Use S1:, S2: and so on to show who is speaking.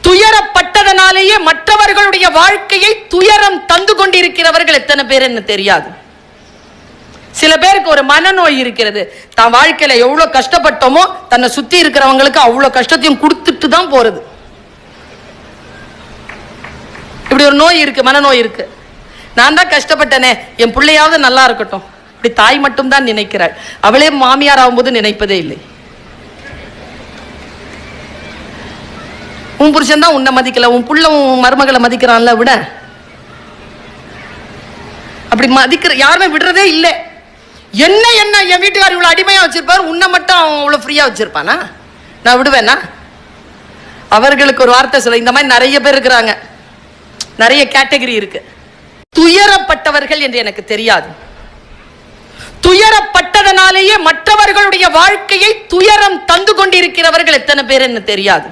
S1: துயரப்பட்டதனாலேயே மற்றவர்களுடைய வாழ்க்கையை துயரம் தந்து கொண்டிருக்கிறவர்கள் எத்தனை பேர் என்ன தெரியாது. சில பேருக்கு ஒரு மனநோய் இருக்கிறது. தான் வாழ்க்கையில எவ்வளவு கஷ்டப்பட்டோமோ தன்னை சுத்தி இருக்கிறவங்களுக்கு அவ்வளவு கஷ்டத்தையும் கொடுத்துட்டு தான் போறது. இப்படி ஒரு நோய் இருக்கு, மனநோய் இருக்கு. நான் தான் கஷ்டப்பட்டனே, என் பிள்ளையாவது நல்லா இருக்கட்டும், இப்படி தாய் மட்டும் தான் நினைக்கிறாள். அவளே மாமியார் ஆகும்போது நினைப்பதே இல்லை. உன் புருஷன் தான் உன்னை மதிக்கல, உன் புள்ள உன் மருமகளை மதிக்கிறான்ல, விட. அப்படி மதிக்கிற யாருமே விடுறதே இல்லை. என்ன என் வீட்டுக்காரர் இவ்வளவு அடிமையா வச்சிருப்பாரு, உன்னை மட்டும் அவன் இவ்வளவு ஃப்ரீயா வச்சிருப்பானா? நான் விடுவேனா? அவர்களுக்கு ஒரு வார்த்தை சொல்ல. இந்த மாதிரி நிறைய பேர் இருக்கிறாங்க, நிறைய கேட்டகரி இருக்கு. துயரப்பட்டவர்கள் என்று எனக்கு தெரியாது. துயரப்பட்டதனாலேயே மற்றவர்களுடைய வாழ்க்கையை துயரம் தந்து கொண்டிருக்கிறவர்கள் எத்தனை பேர் என்ன தெரியாது.